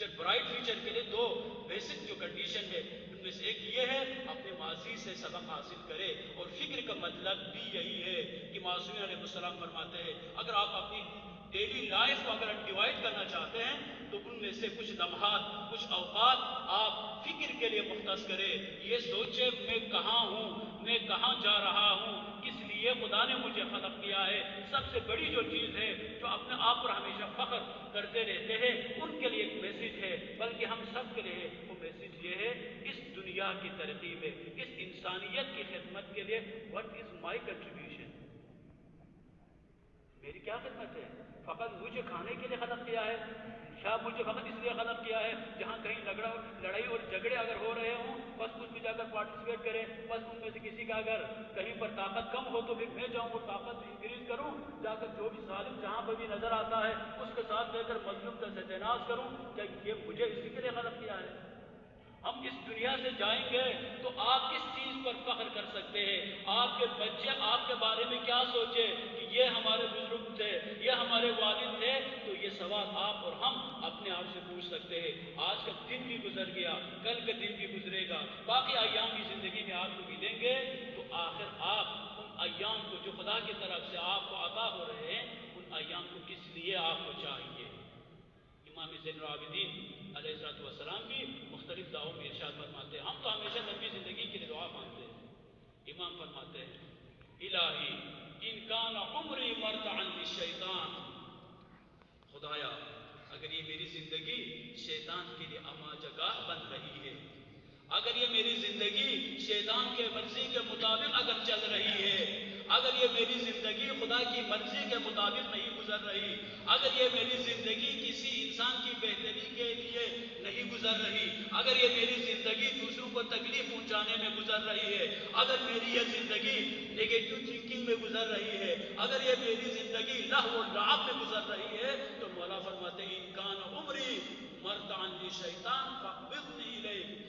Future, bright future کے لیے دو basic جو کنڈیشن ہے ان میں سے ایک یہ ہے اپنے ماضی سے سبق حاصل کرے، اور فکر کا مطلب بھی یہی ہے کہ معصومین علیہ السلام فرماتے ہیں اگر آپ اپنی ڈیلی لائف کو اگر ڈیوائڈ کرنا چاہتے ہیں تو ان میں سے کچھ لمحات، کچھ اوقات آپ فکر کے لیے مختص کرے، یہ سوچے میں کہاں ہوں، میں کہاں جا رہا ہوں، کس لیے خدا نے مجھے خلق کیا ہے۔ سب سے بڑی جو چیز ہے جو اپنے آپ پر ہمیشہ فخر کرتے رہتے ہیں ان کے لیے ایک میسج ہے، بلکہ ہم سب کے لیے وہ میسج یہ ہے اس دنیا کی ترقی میں، اس انسانیت کی خدمت کے لیے واٹ از مائی کنٹریبیوشن، میری کیا خدمت ہے۔ فقط مجھے کھانے کے لیے خلق کیا ہے، شاید مجھے فقط اس لیے خلق کیا ہے جہاں کہیں لڑائی اور جھگڑے اگر ہو رہے ہوں بس اس میں جا کر پارٹیسپیٹ کریں، بس ان میں سے کسی کا اگر کہیں پر طاقت کم ہو تو پھر میں جاؤں وہ طاقت انکریز کروں، جا کر جو بھی ظالم جہاں پر بھی نظر آتا ہے اس کے ساتھ لے کر مظلوم کا ستیناز کروں، کیا یہ مجھے اسی کے لیے خلق کیا ہے؟ ہم اس دنیا سے جائیں گے تو آپ کس چیز پر فخر کر سکتے ہیں؟ آپ کے بچے آپ کے بارے میں کیا سوچے کہ یہ ہمارے بزرگ تھے، یہ ہمارے والد تھے؟ تو یہ سوال آپ اور ہم اپنے آپ سے پوچھ سکتے ہیں۔ آج کا دن بھی گزر گیا، کل کا دن بھی گزرے گا، باقی ایام کی زندگی میں آپ کو ملیں گے، تو آخر آپ ان ایام کو جو خدا کی طرف سے آپ کو عطا ہو رہے ہیں ان ایام کو کس لیے آپ کو چاہیے؟ امام زین العابدین علیہ السلام بھی مختلف دعاؤں میں ارشاد فرماتے ہیں، ہم تو ہمیشہ لمبی زندگی کے لیے دعا مانگتے ہیں۔ امام فرماتے ہیں الہی ان کان عمری مرتعا للشیطان، خدایا اگر یہ میری زندگی شیطان کے لیے اما جگاہ بن رہی ہے، اگر یہ میری زندگی شیطان کے مرضی کے مطابق اگر چل رہی ہے، اگر یہ میری زندگی خدا کی مرضی کے مطابق نہیں گزر رہی، اگر یہ میری زندگی کسی انسان کی بہتری کے لیے نہیں گزر رہی، اگر یہ میری زندگی دوسروں کو تکلیف پہنچانے میں گزر رہی ہے، اگر میری یہ زندگی نیگیٹو تھنکنگ میں گزر رہی ہے، اگر یہ میری زندگی لہو و لعب میں گزر رہی ہے، تو مولا فرماتے ہیں ان کان عمری مرتعا للشیطان فاقبضنی الیک،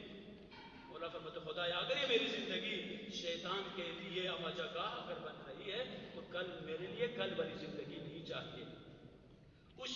مولا فرماتے خدایا اگر یہ میری زندگی شیطان کے لیے اما جگاہ اگر بن رہی ہے تو کل میرے لیے کل والی زندگی نہیں چاہیے۔ اس